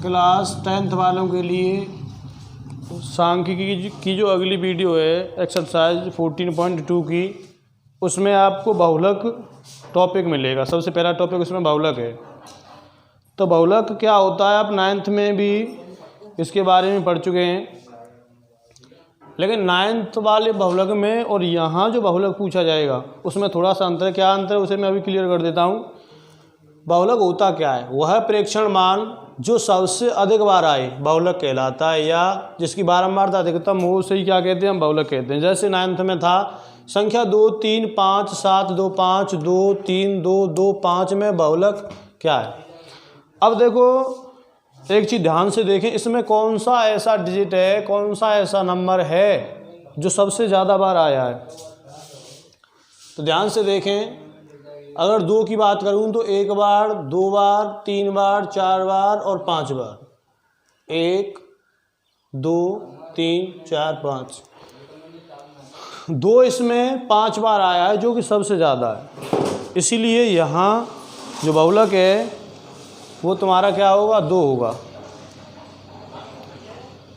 Class 10th वालों के लिए सांख्यिकी की जो अगली वीडियो है एक्सरसाइज 14.2 की, उसमें आपको बहुलक टॉपिक मिलेगा। सबसे पहला टॉपिक उसमें बहुलक है। तो बहुलक क्या होता है आप 9th में भी इसके बारे में पढ़ चुके हैं, लेकिन 9th वाले बहुलक में और यहाँ जो बहुलक पूछा जाएगा उसमें थोड़ा सा अंतर है। क्या अंतर है उसे मैं अभी क्लियर कर देता हूँ। बहुलक होता क्या है? वह प्रेक्षण मान जो सबसे अधिक बार आए बहुलक कहलाता है, या जिसकी बारंबारता अधिकतम हो उसे ही क्या कहते हैं? हम बहुलक कहते हैं। जैसे 9th में था संख्या 2 3 5 7 2 5 2 3 2 2 5 में बहुलक क्या है? अब देखो एक चीज़ ध्यान से देखें, इसमें कौन सा ऐसा डिजिट है, कौन सा ऐसा नंबर है जो सबसे ज़्यादा बार आया है? तो ध्यान से देखें। अगर 2 की बात करूं तो 1 बार, 2 बार, 3 बार, 4 बार और 5 बार। 1 2 3 4 5, 2 इसमें 5 बार आया है जो कि सबसे ज़्यादा है। इसीलिए यहाँ जो बहुलक है वो तुम्हारा क्या होगा? 2 होगा।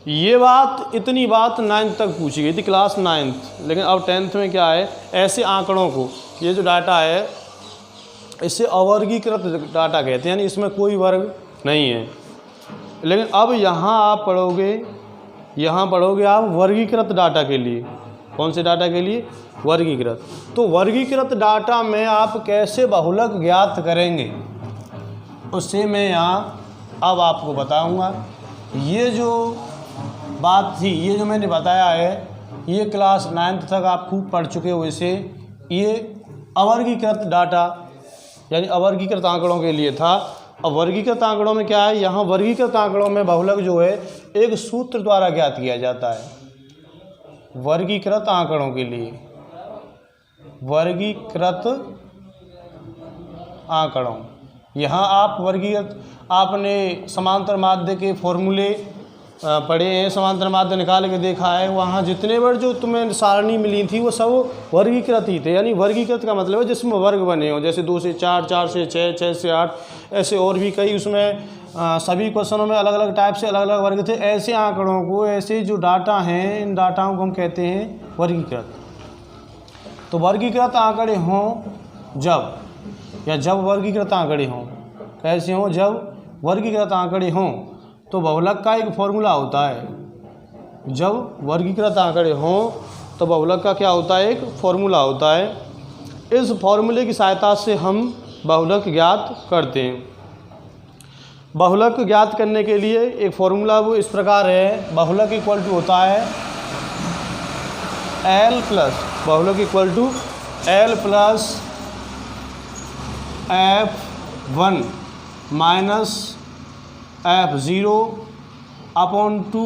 ये बात, इतनी बात 9th तक पूछी गई थी, क्लास 9th। लेकिन अब 10th में क्या है, ऐसे आंकड़ों को, ये जो डाटा है इसे अवर्गीकृत डाटा कहते हैं, यानी इसमें कोई वर्ग नहीं है। लेकिन अब यहाँ आप पढ़ोगे, यहाँ पढ़ोगे आप वर्गीकृत डाटा के लिए। कौन से डाटा के लिए? वर्गीकृत। तो वर्गीकृत डाटा में आप कैसे बहुलक ज्ञात करेंगे उससे मैं यहाँ अब आपको बताऊँगा। ये जो बात थी, ये जो मैंने बताया है, ये क्लास 9th तक आप खूब पढ़ चुके हो। इसे ये अवर्गीकृत डाटा यानी अवर्गीकृत आंकड़ों के लिए था। अब वर्गीकृत आंकड़ों में क्या है? यहाँ वर्गीकृत आंकड़ों में बहुलक जो है एक सूत्र द्वारा ज्ञात किया जाता है। वर्गीकृत आंकड़ों के लिए, वर्गीकृत आंकड़ों, यहाँ आप वर्गीकृत, आपने समांतर माध्य के फॉर्मूले पढ़े हैं, समांतर माध्य निकाल के देखा है। वहाँ जितने बार जो तुम्हें सारणी मिली थी वो सब वर्गीकृत ही थे। यानी वर्गीकृत का मतलब है जिसमें वर्ग बने हो, जैसे 2 से 4, 4 से 6, 6 से 8, ऐसे और भी कई उसमें सभी क्वेश्चनों में अलग अलग टाइप से अलग अलग वर्ग थे। ऐसे आंकड़ों को, ऐसे जो डाटा हैं, इन डाटाओं को हम कहते हैं वर्गीकृत। तो वर्गीकृत आंकड़े हों जब, या जब वर्गीकृत आंकड़े हों, कैसे हों? जब वर्गीकृत आंकड़े हों तो बहुलक का एक फॉर्मूला होता है। जब वर्गीकृत आंकड़े हों तो बहुलक का क्या होता है? एक फॉर्मूला होता है। इस फॉर्मूले की सहायता से हम बहुलक ज्ञात करते हैं। बहुलक ज्ञात करने के लिए एक फॉर्मूला वो इस प्रकार है। बहुलक इक्वल टू होता है L प्लस, बहुलक equal to L plus F1 minus F0 upon 2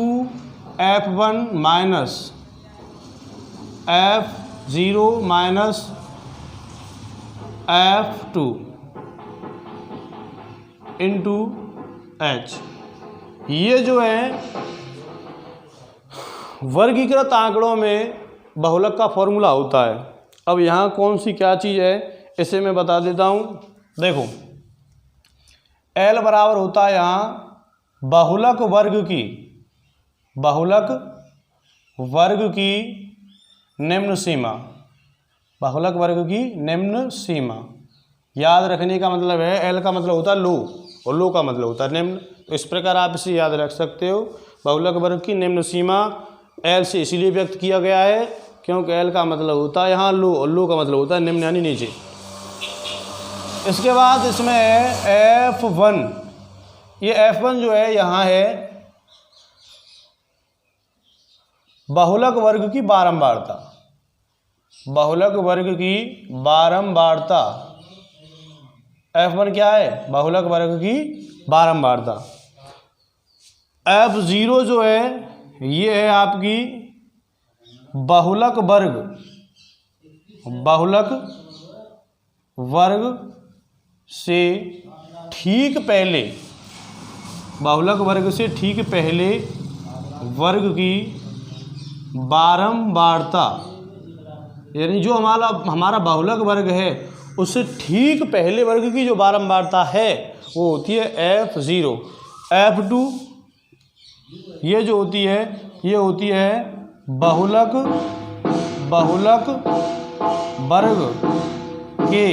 F1 minus F0 minus F2 into H। ये जो है वर्गीकृत आंकड़ों में बहुलक का फॉर्मूला होता है। अब यहाँ कौन सी क्या चीज़ है इसे मैं बता देता हूँ। देखो L बराबर होता है यहाँ बहुलक वर्ग की, बहुलक वर्ग की निम्न सीमा, बहुलक वर्ग की निम्न सीमा। याद रखने का मतलब है, L का मतलब होता है लो और लो का मतलब होता है निम्न। तो इस प्रकार आप इसे याद रख सकते हो। बहुलक वर्ग की निम्न सीमा L से इसीलिए व्यक्त किया गया है क्योंकि L का मतलब होता है यहाँ लो और लो का मतलब होता है निम्न यानी नीचे। इसके बाद इसमें है F1। ये F1 जो है यहाँ है बहुलक वर्ग की बारंबारता, बहुलक वर्ग की बारंबारता। F1 क्या है? बहुलक वर्ग की बारंबारता। F0 जो है ये है आपकी बहुलक वर्ग, बहुलक वर्ग से ठीक पहले, बहुलक वर्ग से ठीक पहले वर्ग की बारंबारता। यानी जो हमारा बहुलक वर्ग है उससे ठीक पहले वर्ग की जो बारंबारता है वो होती है F0। F2 ये जो होती है ये होती है बहुलक वर्ग के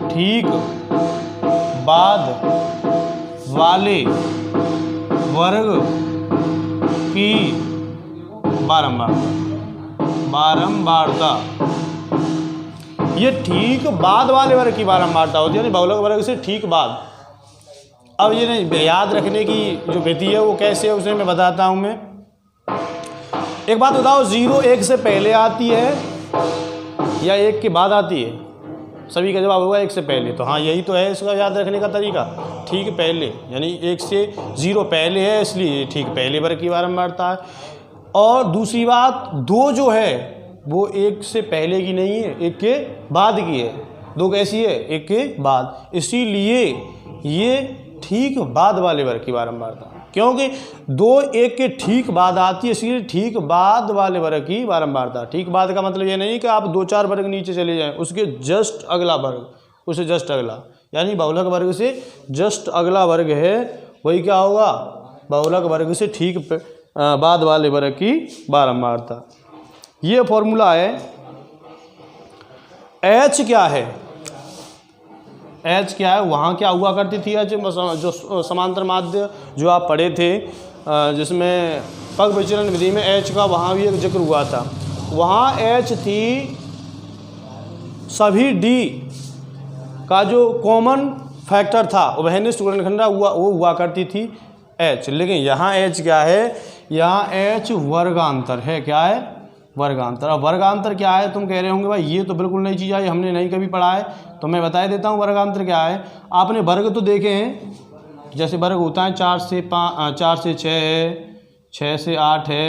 ठीक बाद वाले वर्ग की बारंबारता। ये ठीक बाद वाले वर्ग की बारंबारता होती है, यानी बहुलक वर्ग से ठीक बाद। अब ये नहीं याद रखने की जो विधि है वो कैसे है उसे मैं बताता हूँ। मैं एक बात बताओ, 0 1 से पहले आती है या 1 के बाद आती है? सभी का जवाब होगा 1 से पहले। तो हाँ, यही तो है इसका याद रखने का तरीका, ठीक पहले, यानी 1 से 0 पहले है इसलिए ठीक पहले वर्ग की बारंबारता है। और दूसरी बात, 2 जो है वो 1 से पहले की नहीं है, 1 के बाद की है। 2 कैसी है? 1 के बाद, इसीलिए ये ठीक बाद वाले वर्ग की बारंबारता, क्योंकि 2 1 के ठीक बाद आती है, इसलिए ठीक बाद वाले वर्ग की बारंबारता। ठीक बाद का मतलब ये नहीं कि आप 2-4 वर्ग नीचे चले जाएं, उसके जस्ट अगला वर्ग, उससे जस्ट अगला, यानी बहुलक वर्ग से जस्ट अगला वर्ग है वही क्या होगा? बहुलक वर्ग से ठीक बाद वाले वर्ग की बारंबारता। ये फॉर्मूला है। H क्या है? H क्या है? वहाँ क्या हुआ करती थी H, जो समांतर माध्य जो आप पढ़े थे, जिसमें पग विचलन विधि में H का वहाँ भी एक जिक्र हुआ था। वहाँ H थी सभी D का जो कॉमन फैक्टर था, उभयनिष्ठ गुणनखंडा वो हुआ करती थी H। लेकिन यहाँ H क्या है? यहाँ H वर्गांतर है। क्या है? वर्गांतर। अब वर्गांतर क्या है? तुम कह रहे होंगे भाई ये तो बिल्कुल नई चीज़ आई, हमने नहीं कभी पढ़ा है, तो मैं बता देता हूँ वर्गांतर क्या है। आपने वर्ग तो देखे हैं, जैसे वर्ग होता है 4 से 5, 4 से 6 है, 6 से 8 है,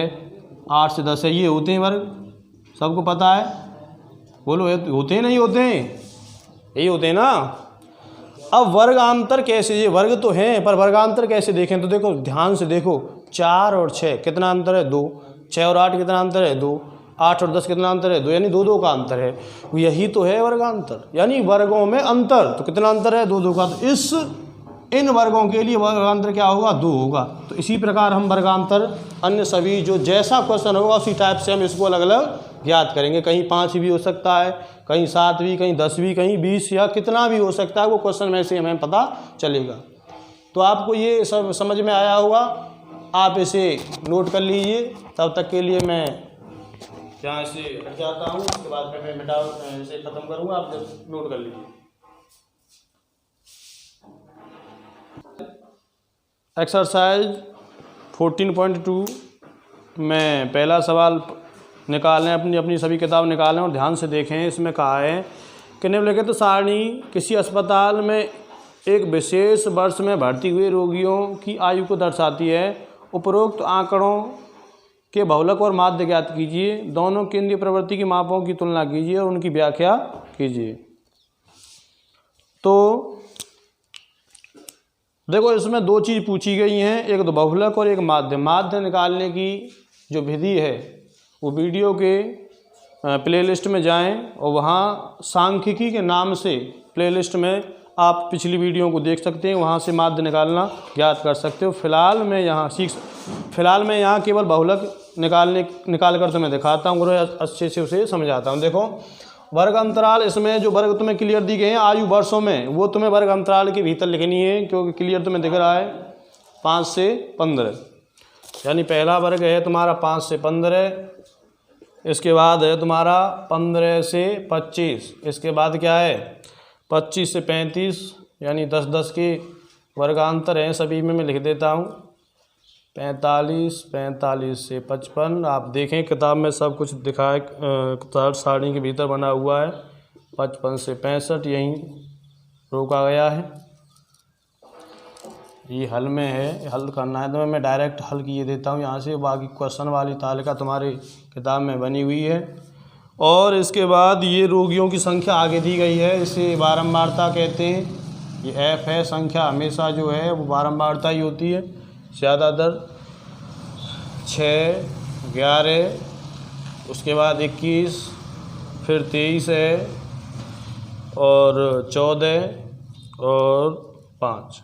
8 से 10 है, ये होते हैं वर्ग, सबको पता है। बोलो होते हैं नहीं होते हैं? यही होते हैं ना। अब वर्गांतर कैसे? ये वर्ग तो हैं पर वर्गांतर कैसे देखें? तो देखो ध्यान से देखो, 4 और 6 कितना अंतर है? 2। 6 और 8 कितना अंतर है? 2। 8 और 10 कितना अंतर है? 2, यानी 2 का अंतर है। यही तो है वर्गांतर, यानी वर्गों में अंतर। तो कितना अंतर है? 2 का। तो इन वर्गों के लिए वर्गांतर क्या होगा? 2 होगा। तो इसी प्रकार हम वर्गांतर अन्य सभी जो जैसा क्वेश्चन होगा उसी टाइप से हम इसको अलग अलग ज्ञात करेंगे। कहीं 5 भी हो सकता है, कहीं 7 भी, कहीं 10 भी, कहीं 20 या कितना भी हो सकता है, वो क्वेश्चन में से हमें पता चलेगा। तो आपको ये सब समझ में आया होगा, आप इसे नोट कर लीजिए। तब तक के लिए मैं यहाँ से हट जाता हूँ, उसके बाद फिर मैं इसे ख़त्म करूँगा, आप जब नोट कर लीजिए। एक्सरसाइज 14.2 में पहला सवाल निकालें, अपनी सभी किताब निकालें और ध्यान से देखें। इसमें कहा है कि निम्नलिखित सारणी किसी अस्पताल में एक विशेष वर्ष में भर्ती हुए रोगियों की आयु को दर्शाती है। उपरोक्त आंकड़ों के बहुलक और माध्य ज्ञात कीजिए। दोनों केंद्रीय प्रवृत्ति की मापों की तुलना कीजिए और उनकी व्याख्या कीजिए। तो देखो इसमें 2 चीज़ पूछी गई हैं, एक तो बहुलक और एक माध्य। माध्य निकालने की जो विधि है वो वीडियो के प्लेलिस्ट में जाएं और वहाँ सांख्यिकी के नाम से प्लेलिस्ट में आप पिछली वीडियो को देख सकते हैं, वहाँ से माध्य निकालना ज्ञात कर सकते हो। फिलहाल मैं यहाँ केवल बहुलक निकाल कर तुम्हें दिखाता हूँ और अच्छे से उसे समझाता हूँ। देखो वर्ग अंतराल, इसमें जो वर्ग तुम्हें क्लियर दी गए हैं आयु वर्षों में, वो तुम्हें वर्ग अंतराल के भीतर लिखनी है, क्योंकि क्लियर तुम्हें दिख रहा है 5 से 15, यानी पहला वर्ग है तुम्हारा 5 से 15, इसके बाद है तुम्हारा 15 से 25, इसके बाद क्या है 25 से 35, यानी 10-10 के वर्गांतर हैं, सभी में मैं लिख देता हूँ। 45 से 55, आप देखें किताब में सब कुछ दिखाए, किताब सारणी के भीतर बना हुआ है। 55 से 65 यहीं रोका गया है, ये हल में है, हल करना है तो मैं डायरेक्ट हल किए देता हूँ यहाँ से। बाकी क्वेश्चन वाली तालिका तुम्हारी किताब में बनी हुई है। और इसके बाद ये रोगियों की संख्या आगे दी गई है, इसे बारंबारता कहते हैं। ये एफ है, संख्या हमेशा जो है वो बारंबारता ही होती है। ज़्यादातर 6, 11, उसके बाद 21, फिर 23 है और 14 और 5,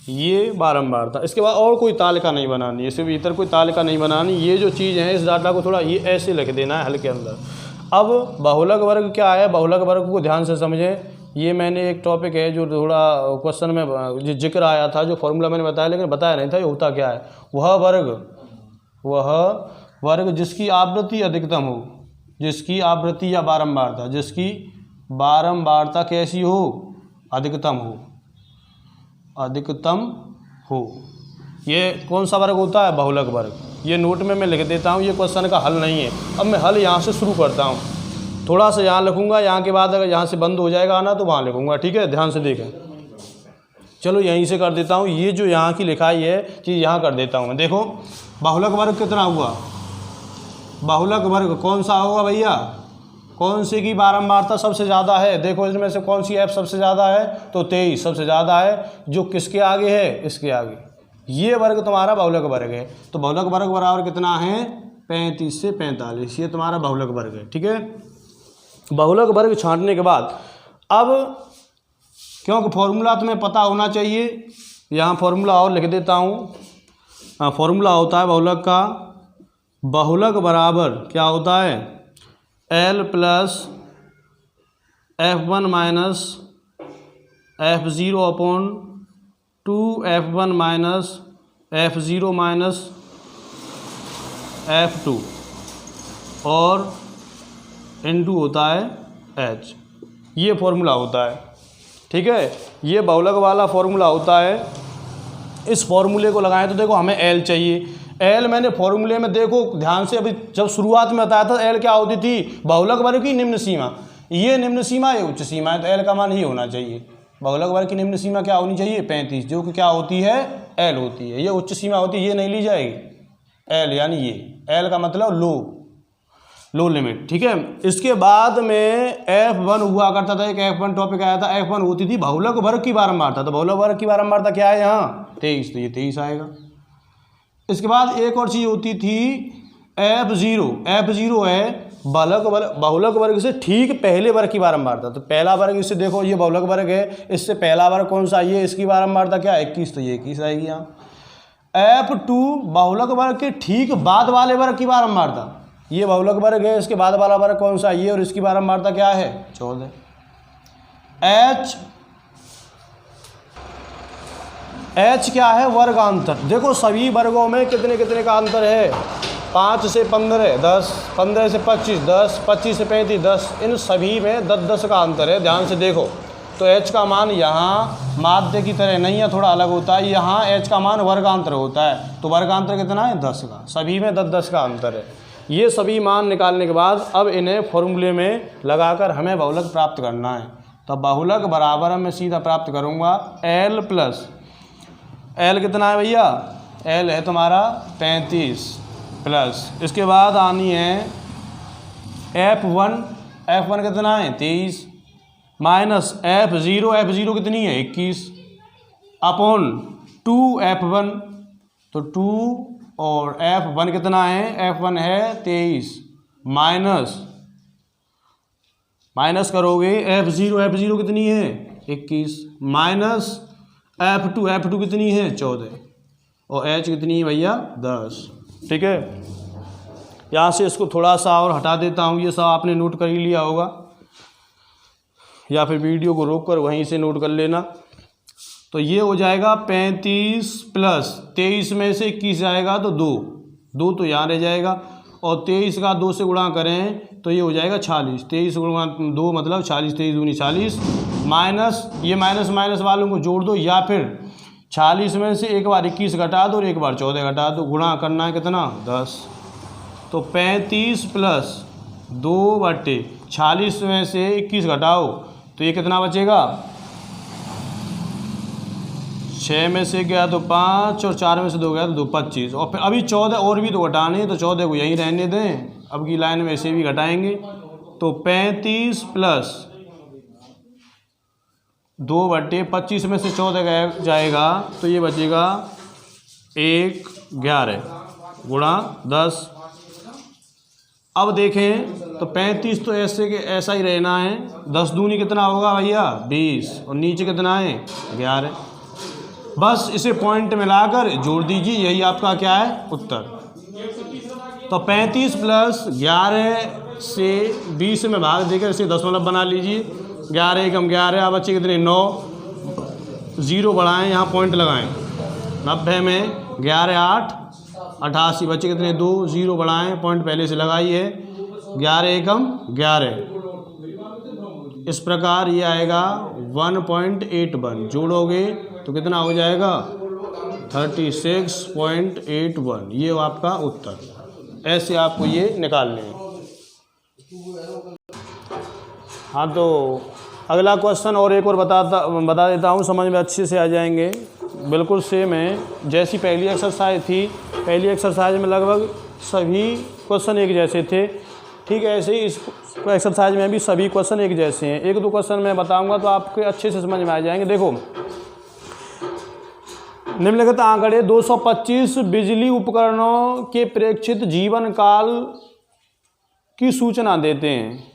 ये बारंबारता। इसके बाद और कोई तालिका नहीं बनानी, इसके भीतर कोई तालिका नहीं बनानी। ये जो चीज़ है इस डाटा को थोड़ा ये ऐसे लिख देना है हल के अंदर। अब बहुलक वर्ग क्या है, बहुलक वर्ग को ध्यान से समझें। ये मैंने एक टॉपिक है जो थोड़ा क्वेश्चन में जिक्र आया था, जो फॉर्मूला मैंने बताया लेकिन बताया नहीं था ये होता क्या है। वह वर्ग जिसकी आवृत्ति अधिकतम हो, जिसकी आवृत्ति या बारंबारता, जिसकी बारंबारता कैसी हो, अधिकतम हो। ये कौन सा वर्ग होता है, बहुलक वर्ग। ये नोट में मैं लिख देता हूँ, ये क्वेश्चन का हल नहीं है। अब मैं हल यहाँ से शुरू करता हूँ, थोड़ा सा यहाँ लिखूँगा, यहाँ के बाद अगर यहाँ से बंद हो जाएगा आना तो वहाँ लिखूँगा, ठीक है। ध्यान से देखें, चलो यहीं से कर देता हूँ। ये जो यहाँ की लिखाई है चीज़ यहाँ कर देता हूँ मैं। देखो बहुलक वर्ग कितना हुआ, बहुलक वर्ग कौन सा होगा भैया, कौन सी की बारंबारता सबसे ज़्यादा है। देखो इसमें से कौन सी ऐप सबसे ज़्यादा है, तो 23 सबसे ज़्यादा है, जो किसके आगे है, इसके आगे। ये वर्ग तुम्हारा बहुलक वर्ग है। तो बहुलक वर्ग बराबर कितना है, 35 से 45, ये तुम्हारा बहुलक वर्ग है, ठीक है। बहुलक वर्ग छांटने के बाद अब क्योंकि फॉर्मूला तुम्हें पता होना चाहिए, यहाँ फॉर्मूला और लिख देता हूँ। फॉर्मूला होता है बहुलक का, बहुलक बराबर क्या होता है, L plus F1 minus F0 upon 2F1 minus F0 minus F2 और इनटू होता है H। ये फॉर्मूला होता है, ठीक है। ये बहुलक वाला फॉर्मूला होता है। इस फॉर्मूले को लगाएं तो देखो हमें L चाहिए। L मैंने फॉर्मूले में देखो ध्यान से, अभी जब शुरुआत में बताया था L क्या होती थी, बहुलक वर्ग की निम्न सीमा। ये निम्न सीमा है, उच्च सीमा है, तो L का मान ही होना चाहिए। बहुलक वर्ग की निम्न सीमा क्या होनी चाहिए, 35, जो कि क्या होती है, L होती है। ये उच्च सीमा होती है, ये नहीं ली जाएगी, L यानी ये L का मतलब लो लिमिट, ठीक है। इसके बाद में F1 हुआ करता था, एक F1 टॉपिक आया था, F1 होती थी बहुलक वर्ग की बारंबारता। तो बहुलक वर्ग की बारंबारता क्या है यहाँ, 23, तो ये 23 आएगा। इसके बाद एक और चीज़ होती थी F0 है बहुलक वर्ग से ठीक पहले वर्ग की बारंबारता। तो पहला वर्ग, इससे देखो ये बहुलक वर्ग है, इससे पहला वर्ग कौन सा, ये इसकी बारंबारता क्या है, 21, तो ये 21 आएगी यहाँ। F2 बहुलक वर्ग के ठीक बाद वाले वर्ग की बारंबारता, ये बहुलक वर्ग है, इसके बाद वाला वर्ग कौन सा, ये, और इसकी बारंबारता क्या है, 14। H क्या है, वर्गांतर। देखो सभी वर्गों में कितने कितने का अंतर है, 5 से 15, 10, 15 से 25, 10, 25 से 35, 10, इन सभी में 10 का अंतर है। ध्यान से देखो, तो H का मान यहाँ माध्य की तरह नहीं है, थोड़ा अलग होता है। यहाँ H का मान वर्गांतर होता है, तो वर्गांतर कितना है, 10 का। सभी में 10 का अंतर है। ये सभी मान निकालने के बाद अब इन्हें फॉर्मूले में लगाकर हमें बहुलक प्राप्त करना है। तो बहुलक बराबर मैं सीधा प्राप्त करूँगा L प्लस, L कितना है भैया, L है तुम्हारा 35 प्लस, इसके बाद आनी है F1 कितना है, 23 माइनस F0 कितनी है, 21 अपॉन 2F1, तो 2 और F1 कितना है, F1 है 23 माइनस करोगे F0 कितनी है, 21 माइनस F2 कितनी है, 14 और H कितनी है भैया, 10, ठीक है। यहाँ से इसको थोड़ा सा और हटा देता हूँ, ये सब आपने नोट कर ही लिया होगा, या फिर वीडियो को रोक कर वहीं से नोट कर लेना। तो ये हो जाएगा 35 प्लस 23 में से 21 जाएगा तो 2 तो यहाँ रह जाएगा, और 23 का 2 से गुणा करें तो ये हो जाएगा 46, 23 गुणा 2 मतलब 40, 23 दूनी 40, माइनस ये माइनस वालों को जोड़ दो, या फिर 40 में से एक बार 21 घटा दो और एक बार 14 घटा दो, गुणा करना है कितना, 10। तो 35 प्लस 2/40 में से 21 घटाओ तो ये कितना बचेगा, 6 में से गया तो 5 और 4 में से 2 गया तो 2, 25, और फिर अभी 14 और भी तो घटाने, तो 14 को यहीं रहने दें, अब की लाइन में ऐसे भी घटाएंगे। तो 35 प्लस 2/25 में से 14 जाएगा तो ये बचेगा 11 गुणा 10। अब देखें तो 35 तो ऐसे के ऐसा ही रहना है, 10 दूनी कितना होगा भैया, 20, और नीचे कितना है, 11। बस इसे पॉइंट मिलाकर जोड़ दीजिए, यही आपका क्या है उत्तर। तो 35 प्लस 11 से 20 में भाग देकर इसे दशमलव बना लीजिए। 11 एकम 11, अब बच्चे कितने 9, 0 बढ़ाएं, यहाँ पॉइंट लगाएं। 90 में 11 8 88, बच्चे कितने 2, 0 बढ़ाएं, पॉइंट पहले से लगाइए। 11 एकम 11, इस प्रकार ये आएगा 1.81, जोड़ोगे तो कितना हो जाएगा 36.81, ये आपका उत्तर। ऐसे आपको ये निकालने हैं। हाँ, तो अगला क्वेश्चन और एक और बता देता हूँ, समझ में अच्छे से आ जाएंगे। बिल्कुल सेम है जैसी पहली एक्सरसाइज थी। पहली एक्सरसाइज में लगभग सभी क्वेश्चन एक जैसे थे, ठीक है। ऐसे ही इस एक्सरसाइज में भी सभी क्वेश्चन एक जैसे हैं। एक दो क्वेश्चन मैं बताऊंगा तो आपके अच्छे से समझ में आ जाएंगे। देखो, निम्नलिखित आंकड़े 225 बिजली उपकरणों के प्रेक्षित जीवन काल की सूचना देते हैं।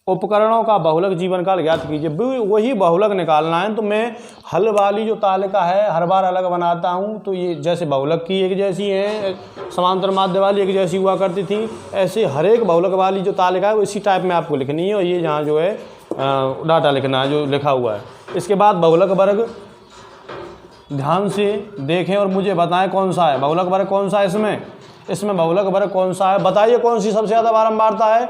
उपकरणों का बहुलक जीवन काल ज्ञात कीजिए। वही बहुलक निकालना है, तो मैं हल वाली जो तालिका है हर बार अलग बनाता हूं। तो ये जैसे बहुलक की एक जैसी है, समांतर माध्य वाली एक जैसी हुआ करती थी, ऐसे हर एक बहुलक वाली जो तालिका है वो इसी टाइप में आपको लिखनी है। और ये जहाँ जो है डाटा लिखना है जो लिखा हुआ है। इसके बाद बहुलक वर्ग ध्यान से देखें और मुझे बताएं कौन सा है बहुलक वर्ग, कौन सा है इसमें बहुलक वर्ग कौन सा है, बताइए कौन सी सबसे ज़्यादा बारंबारता है।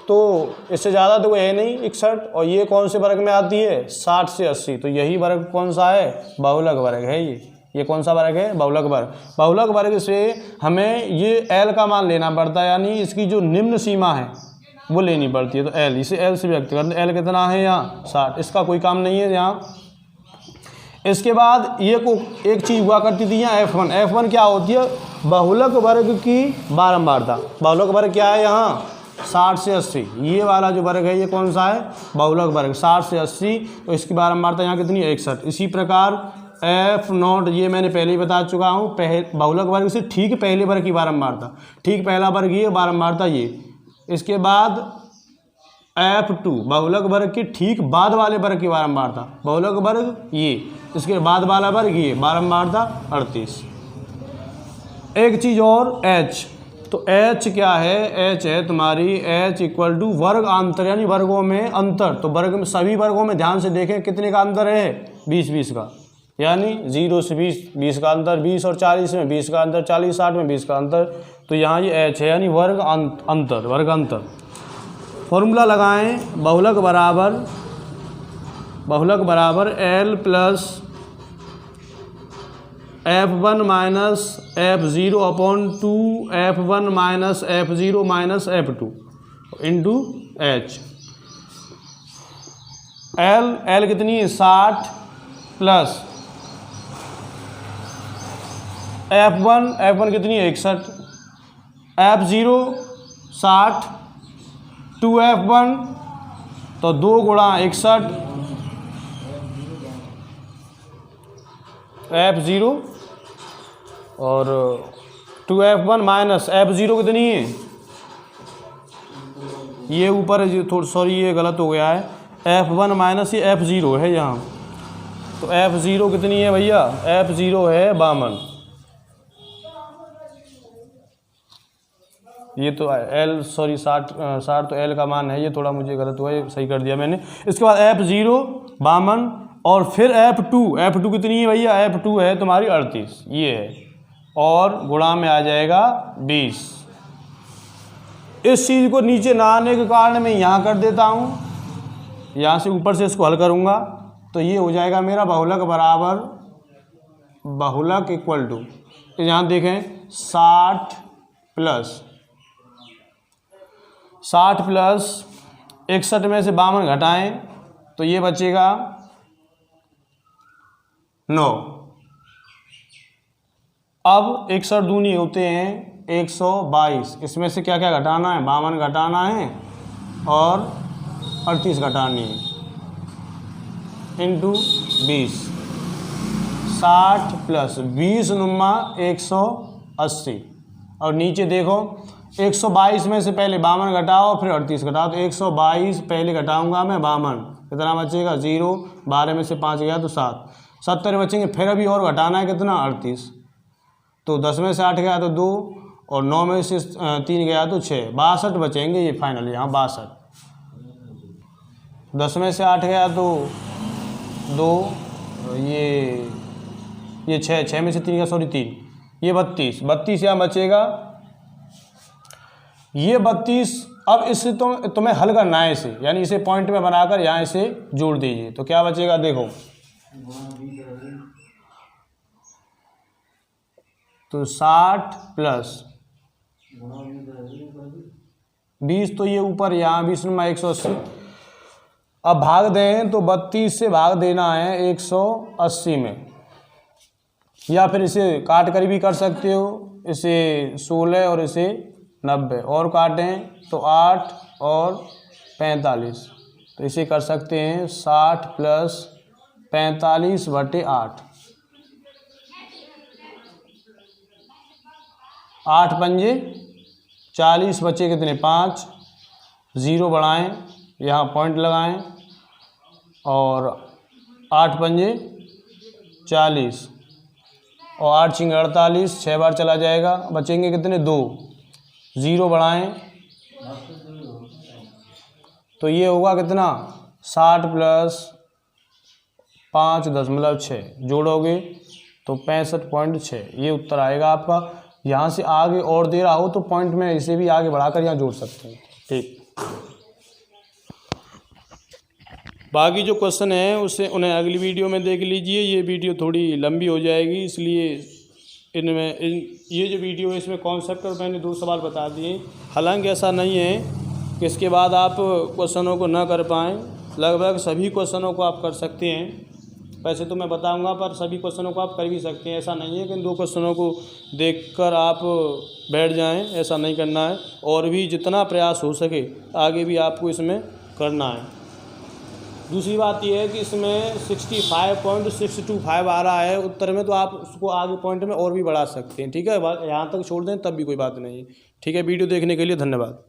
तो इससे ज़्यादा तो है नहीं 61, और ये कौन से वर्ग में आती है 60 से 80, तो यही वर्ग कौन सा है बहुलक वर्ग है। ये कौन सा वर्ग है बहुलक वर्ग। बहुलक वर्ग से हमें ये एल का मान लेना पड़ता है, यानी इसकी जो निम्न सीमा है वो लेनी पड़ती है। तो एल, इसे एल से व्यक्त करते हैं। एल कितना है यहाँ 60, इसका कोई काम नहीं है यहाँ। इसके बाद ये को एक चीज़ हुआ करती थी यहाँ F1। F1 क्या होती है बहुलक वर्ग की बारंबारता। बहुलक वर्ग क्या है यहाँ 60 से 80, ये वाला जो वर्ग है ये कौन सा है बहुलक वर्ग 60 से 80, तो इसकी बारंबारता यहाँ कितनी है 61। इसी प्रकार F0 ये मैंने पहले ही बता चुका हूँ, बहुलक वर्ग से ठीक पहले वर्ग की बारंबारता, ठीक पहला वर्ग ये बारंबारता ये। इसके बाद F2 बहुलक वर्ग के ठीक बाद वाले वर्ग की बारंबारता, बहुलक वर्ग ये, इसके बाद वाला वर्ग ये, बारंबारता 38। एक चीज़ और H, तो H क्या है, H है तुम्हारी H इक्वल टू वर्ग अंतर, यानी वर्गों में अंतर। तो वर्ग में सभी वर्गों में ध्यान से देखें कितने का अंतर है 20-20 का, यानी 0 से 20 का अंतर, 20 और 40 में 20 का अंतर, 40-60 में 20 का अंतर। तो यहाँ ये H है यानी वर्ग अंतर, वर्ग अंतर। फॉर्मूला लगाएं, बहुलक बराबर L plus F1 minus F0 upon 2 F1 minus F0 minus F2 into H। L कितनी है 60 प्लस F1 कितनी है 61, F0 60, 2F1 तो 2 गुणा 61, F0 और 2F1 माइनस F0 कितनी है, ये ऊपर है थोड़ा, सॉरी ये गलत हो गया है, F1 माइनस ये F0 है यहाँ। तो F0 कितनी है भैया, F0 है 52। ये तो L सॉरी 60 तो L का मान है, ये थोड़ा मुझे गलत हुआ, ये सही कर दिया मैंने। इसके बाद F0 52 और फिर F2 कितनी है भैया, F2 है तुम्हारी 38, ये है, और गुणा में आ जाएगा 20। इस चीज़ को नीचे ना आने के कारण मैं यहाँ कर देता हूँ, यहाँ से ऊपर से इसको हल करूँगा तो ये हो जाएगा मेरा बहुलक बराबर बहुलक इक्वल टू, यहाँ देखें 60 प्लस 61 में से 52 घटाएं तो ये बचेगा 9। अब 61 दूनी होते हैं 122, इसमें से क्या क्या घटाना है, 52 घटाना है और 38 घटानी है, इंटू 20। 60 प्लस 20 नुमा 180, और नीचे देखो 122 में से पहले 52 घटाओ फिर 38 घटाओ, तो 122 पहले घटाऊंगा मैं 52, कितना बचेगा 0, 12 में से 5 गया तो 7, 70 बचेंगे, फिर अभी और घटाना है कितना 38। तो 10 में से 8 गया तो 2 और 9 में से 3 गया तो 6, 62 बचेंगे ये फाइनल यहाँ 62। 10 में से 8 गया तो 2, ये 6 में से 3 गया, सॉरी 3, ये 32 यहाँ बचेगा। ये 32 अब इससे तुम्हें हल करना है इसे, यानी इसे पॉइंट में बनाकर यहाँ इसे जोड़ दीजिए। तो क्या बचेगा देखो, तो 60 प्लस 20, तो ये ऊपर यहाँ 20 में 180। अब भाग दें तो 32 से भाग देना है 180 में, या फिर इसे काट कर भी कर सकते हो, इसे 16 और इसे 90 और काटें तो 8 और 45, तो इसे कर सकते हैं 60 प्लस 45 बटे 8। 8 पंजे 40, बचे कितने 5, 0 बढ़ाएं, यहाँ पॉइंट लगाएं, और 8 पंजे 40 और 8 छिंगे 48, 6 बार चला जाएगा, बचेंगे कितने 2, 0 बढ़ाएं, तो ये होगा कितना 60 प्लस 5.6, जोड़ोगे तो 65.6, ये उत्तर आएगा आपका। यहाँ से आगे और दे रहा हो तो पॉइंट में इसे भी आगे बढ़ाकर यहाँ जोड़ सकते हैं। ठीक, बाकी जो क्वेश्चन है उसे उन्हें अगली वीडियो में देख लीजिए। ये वीडियो थोड़ी लंबी हो जाएगी, इसलिए ये जो वीडियो है इसमें कॉन्सेप्ट और मैंने 2 सवाल बता दिए। हालांकि ऐसा नहीं है कि इसके बाद आप क्वेश्चनों को ना कर पाएँ, लगभग सभी क्वेश्चनों को आप कर सकते हैं। वैसे तो मैं बताऊंगा, पर सभी क्वेश्चनों को आप कर भी सकते हैं। ऐसा नहीं है कि इन 2 क्वेश्चनों को देखकर आप बैठ जाएं, ऐसा नहीं करना है। और भी जितना प्रयास हो सके आगे भी आपको इसमें करना है। दूसरी बात यह है कि इसमें 65.625 आ रहा है उत्तर में, तो आप उसको आगे पॉइंट में और भी बढ़ा सकते हैं। ठीक है, यहाँ तक छोड़ दें तब भी कोई बात नहीं है। ठीक है, वीडियो देखने के लिए धन्यवाद।